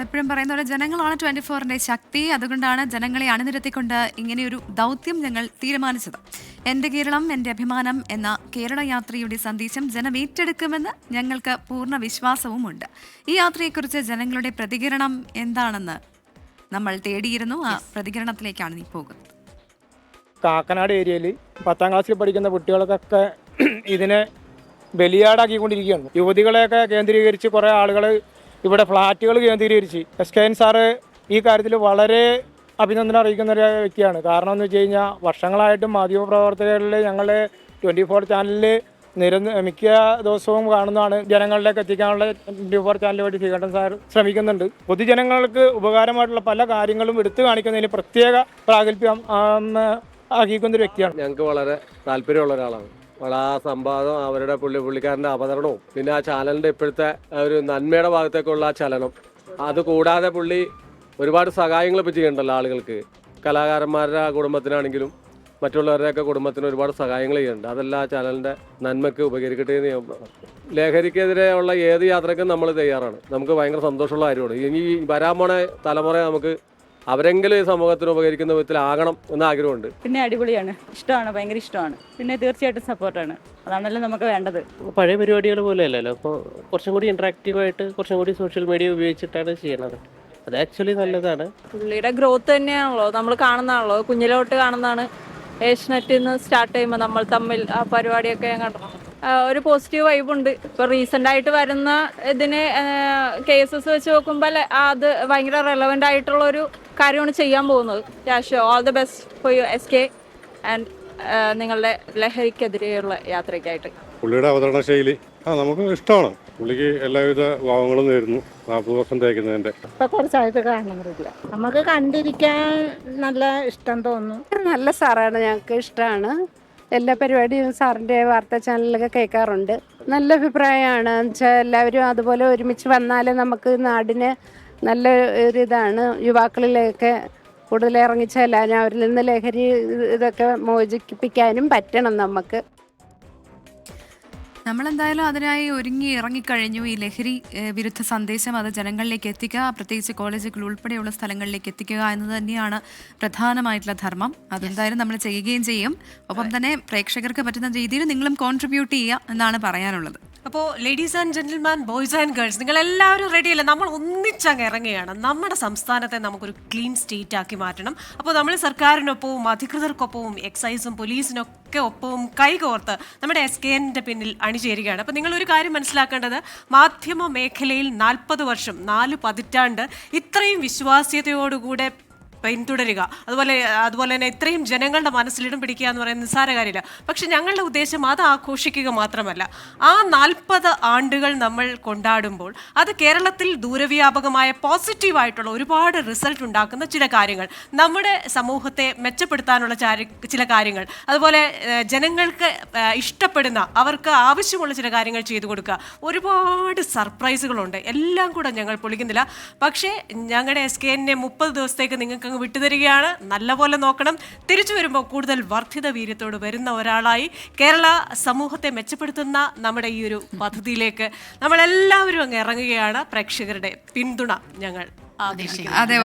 എപ്പോഴും പറയുന്ന പോലെ ജനങ്ങളാണ് 24-ന്റെ ശക്തി. അതുകൊണ്ടാണ് ജനങ്ങളെ അണിനിരത്തിക്കൊണ്ട് ഇങ്ങനെയൊരു ദൗത്യം ഞങ്ങൾ തീരുമാനിച്ചത്. എൻ്റെ കേരളം എൻ്റെ അഭിമാനം എന്ന കേരള യാത്രയുടെ സന്ദേശം ജനം ഏറ്റെടുക്കുമെന്ന് ഞങ്ങൾക്ക് പൂർണ്ണ വിശ്വാസവുമുണ്ട്. ഈ യാത്രയെക്കുറിച്ച് ജനങ്ങളുടെ പ്രതികരണം എന്താണെന്ന് നമ്മൾ തേടിയിരുന്നു. ആ പ്രതികരണത്തിലേക്കാണ് നീ പോകുന്നത്. കാക്കനാട് ഏരിയയിൽ 10ാം ക്ലാസ്സിൽ പഠിക്കുന്ന കുട്ടികൾക്കൊക്കെ ഇതിനെ ബലിയാടാക്കിക്കൊണ്ടിരിക്കുകയാണ്. യുവതികളെയൊക്കെ കേന്ദ്രീകരിച്ച് കുറേ ആളുകൾ ഇവിടെ ഫ്ലാറ്റുകൾ കേന്ദ്രീകരിച്ച് SKN സാറ് ഈ കാര്യത്തിൽ വളരെ അഭിനന്ദനം അറിയിക്കുന്ന ഒരു വ്യക്തിയാണ്. കാരണം എന്ന് വെച്ച് കഴിഞ്ഞാൽ വർഷങ്ങളായിട്ടും മാധ്യമപ്രവർത്തകരിൽ ഞങ്ങൾ 24 ചാനലിൽ മിക്ക ദിവസവും കാണുന്നതാണ്. ജനങ്ങളിലേക്ക് എത്തിക്കാനുള്ള 24 ചാനൽ വഴി ശ്രീകണ്ഠൻ സാർ ശ്രമിക്കുന്നുണ്ട്. പൊതുജനങ്ങൾക്ക് ഉപകാരമായിട്ടുള്ള പല കാര്യങ്ങളും എടുത്തു കാണിക്കുന്നതിന് പ്രത്യേക പ്രാഗൽഭ്യം ആക്കിക്കുന്ന ഒരു വ്യക്തിയാണ്. ഞങ്ങൾക്ക് വളരെ താല്പര്യമുള്ള ഒരാളാണ്. ആ സംവാദം, അവരുടെ പുള്ളിക്കാരൻ്റെ അവതരണവും, പിന്നെ ആ ചാനലിൻ്റെ ഇപ്പോഴത്തെ ഒരു നന്മയുടെ ഭാഗത്തേക്കുള്ള ആ ചലനം, അതുകൂടാതെ പുള്ളി ഒരുപാട് സഹായങ്ങൾ ഇപ്പോൾ ചെയ്യണ്ടല്ലോ ആളുകൾക്ക്. കലാകാരന്മാരുടെ കുടുംബത്തിനാണെങ്കിലും മറ്റുള്ളവരുടെയൊക്കെ കുടുംബത്തിന് ഒരുപാട് സഹായങ്ങൾ ചെയ്യുന്നുണ്ട്. അതെല്ലാം ആ ചാനലിൻ്റെ നന്മയ്ക്ക് ഉപകരിക്കട്ടെ എന്ന് ലഹരിക്കെതിരെയുള്ള ഏത് യാത്രയ്ക്കും നമ്മൾ തയ്യാറാണ്. നമുക്ക് ഭയങ്കര സന്തോഷമുള്ള കാര്യമാണ്. ഇനി വരാൻ പോണ തലമുറ നമുക്ക് അവരെങ്കിലും ഈ സമൂഹത്തിന് ഉപകരിക്കുന്ന വിധത്തിലാകണം എന്ന ആഗ്രഹമുണ്ട്. പിന്നെ അടിപൊളിയാണ്, ഇഷ്ടമാണ്, ഭയങ്കര ഇഷ്ടമാണ്. പിന്നെ തീർച്ചയായിട്ടും സപ്പോർട്ടാണ്. അതാണല്ലോ നമുക്ക് വേണ്ടത്. പഴയ പരിപാടികൾ പോലെയല്ലല്ലോ, അപ്പോൾ കുറച്ചും കൂടി ഇൻട്രാക്റ്റീവായിട്ട് കുറച്ചും കൂടി സോഷ്യൽ മീഡിയ ഉപയോഗിച്ചിട്ടാണ് ചെയ്യണത്. അത് ആക്ച്വലി നല്ലതാണ്. പുള്ളിയുടെ ഗ്രോത്ത് തന്നെയാണല്ലോ നമ്മൾ കാണുന്നതാണല്ലോ, കുഞ്ഞിലോട്ട് കാണുന്നതാണ്. ഏഷ്യനെറ്റിൽ നിന്ന് സ്റ്റാർട്ട് ചെയ്യുമ്പോൾ നമ്മൾ തമ്മിൽ ആ പരിപാടിയൊക്കെ ഞാൻ കണ്ടു. ഒരു പോസിറ്റീവ് വൈബുണ്ട്. ഇപ്പോൾ റീസെൻ്റ് ആയിട്ട് വരുന്ന ഇതിന് കേസസ് വെച്ച് നോക്കുമ്പോൾ അത് ഭയങ്കര റെലവൻ്റ് ആയിട്ടുള്ളൊരു കാര്യമാണ് ചെയ്യാൻ പോകുന്നത്. All the best for you SK and നിങ്ങളുടെ ലഹരിക്കെതിരെയുള്ള യാത്രയ്ക്കായിട്ട്. പുള്ളിയുടെ അവതരണ ശൈലി നമുക്ക് ഇഷ്ടമാണ്. പുള്ളിക്ക് എല്ലാവിധ ഭാവങ്ങളും നേരുന്നു 40 വർഷം തേക്കുന്നതിൻ്റെ. ഇപ്പൊ കുറച്ചായിട്ട് കാണുന്നില്ല, നമുക്ക് കണ്ടിരിക്കാൻ നല്ല ഇഷ്ടം തോന്നുന്നു. നല്ല സാറാണ്, ഞങ്ങൾക്ക് ഇഷ്ടമാണ്. എല്ലാ പരിപാടിയും സാറിൻ്റെ വാർത്താ ചാനലിലൊക്കെ കേൾക്കാറുണ്ട്. നല്ല അഭിപ്രായമാണ്. വെച്ചാൽ എല്ലാവരും അതുപോലെ ഒരുമിച്ച് വന്നാലേ നമുക്ക് നാടിന് നല്ല ഒരിതാണ്. യുവാക്കളിലേക്ക് കൂടുതൽ ഇറങ്ങിച്ചെല്ലാനും അവരിൽ നിന്ന് ലഹരി ഇതൊക്കെ മോചിപ്പിക്കാനും പറ്റണം നമുക്ക്. നമ്മളെന്തായാലും അതിനായി ഒരുങ്ങി ഇറങ്ങിക്കഴിഞ്ഞു. ഈ ലഹരി വിരുദ്ധ സന്ദേശം അത് ജനങ്ങളിലേക്ക് എത്തിക്കുക, പ്രത്യേകിച്ച് കോളേജുകൾ ഉൾപ്പെടെയുള്ള സ്ഥലങ്ങളിലേക്ക് എത്തിക്കുക എന്നത് തന്നെയാണ് പ്രധാനമായിട്ടുള്ള ധർമ്മം. അതെന്തായാലും നമ്മൾ ചെയ്യുകയും ചെയ്യും. ഒപ്പം തന്നെ പ്രേക്ഷകർക്ക് പറ്റുന്ന രീതിയിൽ നിങ്ങളും കോൺട്രിബ്യൂട്ട് ചെയ്യുക എന്നാണ് പറയാനുള്ളത്. അപ്പോൾ ladies and gentleman, boys and girls, നിങ്ങൾ എല്ലാവരും റെഡിയല്ലേ? നമ്മൾ ഒന്നിച്ചങ്ങ് ഇറങ്ങുകയാണ്. നമ്മുടെ സംസ്ഥാനത്തെ നമുക്കൊരു ക്ലീൻ സ്റ്റേറ്റ് ആക്കി മാറ്റണം. അപ്പോൾ നമ്മൾ സർക്കാരിനൊപ്പവും അധികൃതർക്കൊപ്പവും എക്സൈസും പോലീസിനൊക്കെ ഒപ്പവും കൈകോർത്ത് നമ്മുടെ SKNന്റെ പിന്നിൽ അണിചേരുകയാണ്. അപ്പോൾ നിങ്ങളൊരു കാര്യം മനസ്സിലാക്കേണ്ടത്, മാധ്യമ മേഖലയിൽ 40 വർഷം, 4 പതിറ്റാണ്ട് ഇത്രയും വിശ്വാസ്യതയോടുകൂടെ പിന്തുടരുക, അതുപോലെ തന്നെ ഇത്രയും ജനങ്ങളുടെ മനസ്സിലിടം പിടിക്കുക എന്ന് പറയുന്നത് നിസ്സാര കാര്യമില്ല. പക്ഷെ ഞങ്ങളുടെ ഉദ്ദേശം അത് ആഘോഷിക്കുക മാത്രമല്ല, ആ 40 ആണ്ടുകൾ നമ്മൾ കൊണ്ടാടുമ്പോൾ അത് കേരളത്തിൽ ദൂരവ്യാപകമായ പോസിറ്റീവായിട്ടുള്ള ഒരുപാട് റിസൾട്ട് ഉണ്ടാക്കുന്ന ചില കാര്യങ്ങൾ, നമ്മുടെ സമൂഹത്തെ മെച്ചപ്പെടുത്താനുള്ള ചില കാര്യങ്ങൾ, അതുപോലെ ജനങ്ങൾക്ക് ഇഷ്ടപ്പെടുന്ന, അവർക്ക് ആവശ്യമുള്ള ചില കാര്യങ്ങൾ ചെയ്തു കൊടുക്കുക. ഒരുപാട് സർപ്രൈസുകളുണ്ട്. എല്ലാം കൂടെ ഞങ്ങൾ പൊളിക്കുന്നില്ല. പക്ഷേ ഞങ്ങളുടെ SKNനെ 30 ദിവസത്തേക്ക് നിങ്ങൾക്ക് വിട്ടുതരികയാണ്. നല്ലപോലെ നോക്കണം. തിരിച്ചു വരുമ്പോൾ കൂടുതൽ വർദ്ധിത വീര്യത്തോട് വരുന്ന ഒരാളായി കേരള സമൂഹത്തെ മെച്ചപ്പെടുത്തുന്ന നമ്മുടെ ഈ ഒരു പദ്ധതിയിലേക്ക് നമ്മളെല്ലാവരും അങ്ങ് ഇറങ്ങുകയാണ്. പ്രേക്ഷകരുടെ പിന്തുണ ഞങ്ങൾ ആഗ്രഹിക്കുന്നു. അതെ,